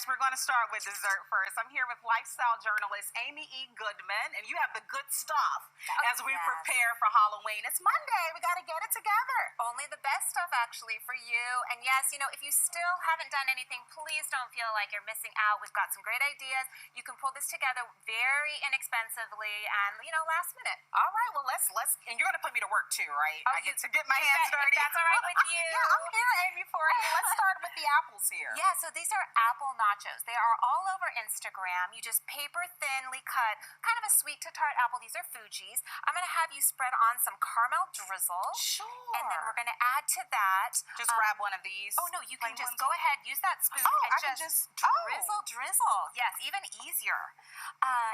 We're going to start with dessert first. I'm here with lifestyle journalist Amy E. Goodman, and you have the good stuff as we prepare for Halloween. It's Monday. We got to get it together. Only the best stuff, actually, for you. And yes, if you still haven't done anything, please don't feel like you're missing out. We've got some great ideas. You can pull this together very inexpensively and, last minute. All right. Well, let's and you're going to put me to work too, right? Oh, I get to get my hands dirty. That's all right with you. Yeah, I'm here, Amy, for you. Let's start with the apples here. Yeah, so these are apple nachos. They are all over Instagram. You just paper thinly cut, kind of a sweet to tart apple. These are Fuji's. I'm going to have you spread on some caramel drizzle. Sure. And then we're going to add to that. Just grab one of these. Oh, no, you can just go ahead, use that spoon and just drizzle. Yes, even easier.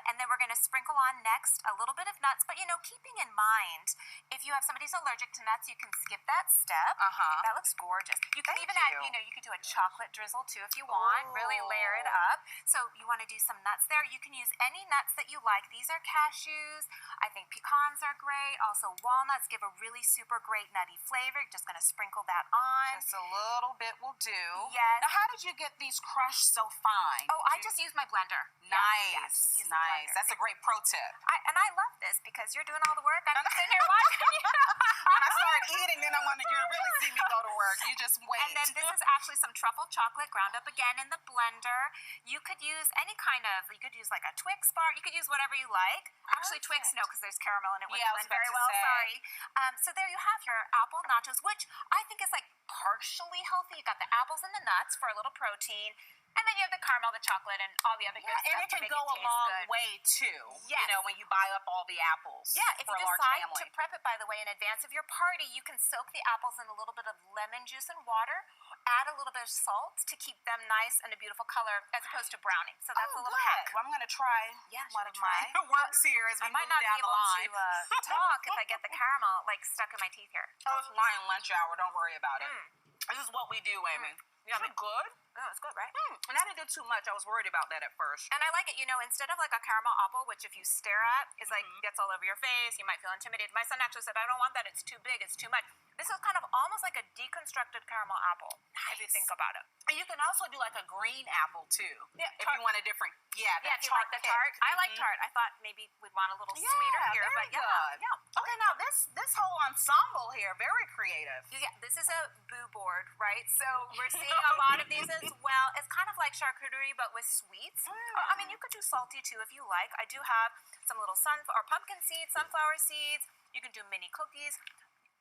And then we're going to sprinkle on next a little bit of nuts. But, keeping in mind, if you have somebody who's allergic to nuts, you can skip that step. That looks gorgeous. You can even add, you could do a chocolate drizzle too if you want. Really layer it up. So you want to do some nuts there. You can use any nuts that you like. These are cashews. I think pecans are great. Also walnuts give a really super great nutty flavor. You're just going to sprinkle that on. Just a little bit will do. Yes. Now, how did you get these crushed so fine? Oh, I just use my blender. Nice. Yes, nice. That's a great pro tip. And I love this because you're doing all the work. I'm sitting here watching you. When I start eating, then I want you to really see me go to work. You just wait. And then this is actually some truffle chocolate ground up again in the blender. You could use any kind of, you could use like a Twix bar. You could use whatever you like. Actually, Twix, no, because there's caramel in it. Yeah, I was about very to well. say. Sorry. So there you have your apple nachos, which I think is like partially healthy. You got the apples and the nuts for a little protein. And then you have the caramel, the chocolate, and all the other good stuff. And it can go a long way, too, when you buy up all the apples. Yeah, if for you a large decide family. to prep it, by the way, in advance of your party, you can soak the apples in a little bit of lemon juice and water, add a little bit of salt to keep them nice and a beautiful color, as opposed to browning. So that's a little hack. Well, I'm going to try one of my works here as we move might not down be able the line. to talk if I get the caramel, stuck in my teeth here. Oh, it's lion lunch hour. Don't worry about it. This is what we do, Amy. Is it good? Oh, it's good, right? And I didn't do too much. I was worried about that at first. And I like it, instead of like a caramel apple, which if you stare at, is gets all over your face, you might feel intimidated. My son actually said, I don't want that, it's too big, it's too much. This is kind of almost like a deconstructed caramel apple, if you think about it. And you can also do like a green apple, too. Yeah, if you want a different, if you like the tart. I like tart. I thought maybe we'd want a little sweeter here, but good. Yeah. Okay, now this whole ensemble here, very creative. Yeah, this is a boo board, right? So we're seeing a lot of these as well. It's kind of like charcuterie, but with sweets. I mean, you could do salty too if you like. I do have some little pumpkin seeds, sunflower seeds. You can do mini cookies.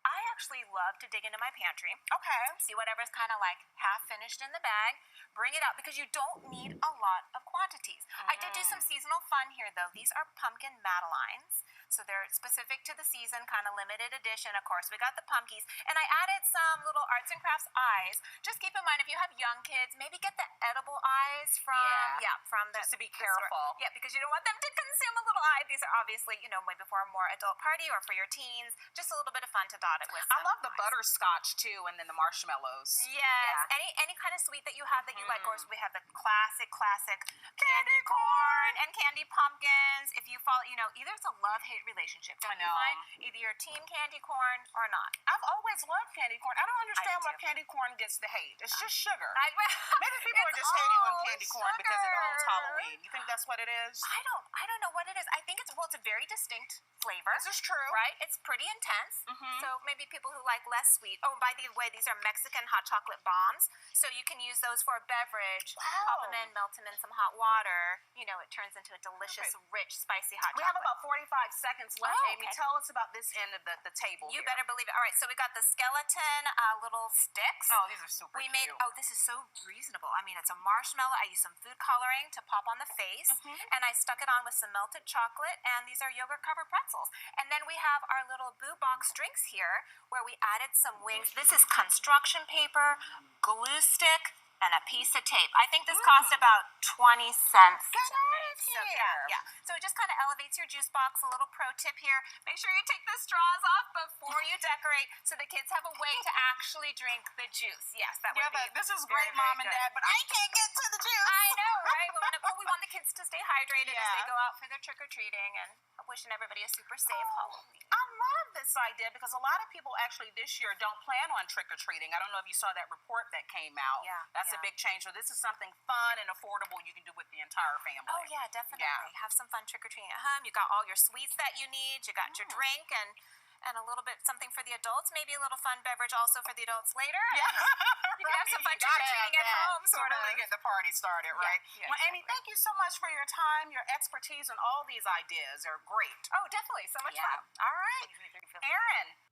I actually love to dig into my pantry. Okay. See whatever's kind of like half finished in the bag. Bring it out because you don't need a lot of quantities. I did do some seasonal fun here though. These are pumpkin madeleines. So they're specific to the season, kind of limited edition. Of course, we got the pumpkins. And I added some little arts and crafts eyes. Just keep in mind, if you have young kids, maybe get the edible eyes from the... Just to be careful. Yeah, because you don't want them to consume a little eye. These are obviously, maybe for a more adult party or for your teens. Just a little bit of fun to dot it with. I love the butterscotch, too, and then the marshmallows. Yes. Yeah. Any kind of sweet that you have that you like. Of course, we have the classic candy corn and candy pumpkins. If you follow, either it's a love-hate relationship. I know. Either you're team candy corn or not. I've always loved candy corn. I don't understand why candy corn gets the hate. It's just sugar. Maybe people are just hating on candy corn because it owns Halloween. You think that's what it is? I don't know what it is. I think it's a very distinct flavor. This is true. Right? It's pretty intense. So maybe people who like less sweet. Oh, by the way, these are Mexican hot chocolate bombs. So you can use those for a beverage. Pop them in, melt them in some hot water. It turns into a delicious, rich, spicy hot chocolate. We have about 45 seconds left, Amy. Tell us about this end of the table. You better believe it. All right, so we got the skeleton little sticks. Oh, these are super cute. This is so reasonable. I mean, it's a marshmallow. I used some food coloring to pop on the face, and I stuck it on with some melted chocolate, and these are yogurt-covered pretzels. And then we have our little Boo Box drinks here, where we added some wings. This is construction paper, glue stick, and a piece of tape. I think this cost about 20 cents to make. So, yeah. So it just kind of elevates your juice box. A little pro tip here. Make sure you take the straws off before you decorate so the kids have a way to actually drink the juice. Yes, that would be this is great, Mom and Dad, but I can't get to the juice. I know, right? We want the kids to stay hydrated as they go out for their trick-or-treating, and wishing everybody a super safe Halloween. I love this idea because a lot of people actually this year don't plan on trick-or-treating. I don't know if you saw that report that came out. Yeah. That's a big change. So this is something fun and affordable you can do with the entire family. Oh, yeah, definitely. Yeah. Have some fun trick-or-treating at home. You got all your sweets that you need. You got your drink and a little bit something for the adults. Maybe a little fun beverage also for the adults later. Yeah. You can have some fun trick-or-treating at home, sort of. Really get the party started, right? Yeah, well, Amy, thank you so much for your time, your expertise, and all these ideas are great. Oh, definitely. So much fun. All right. Aaron.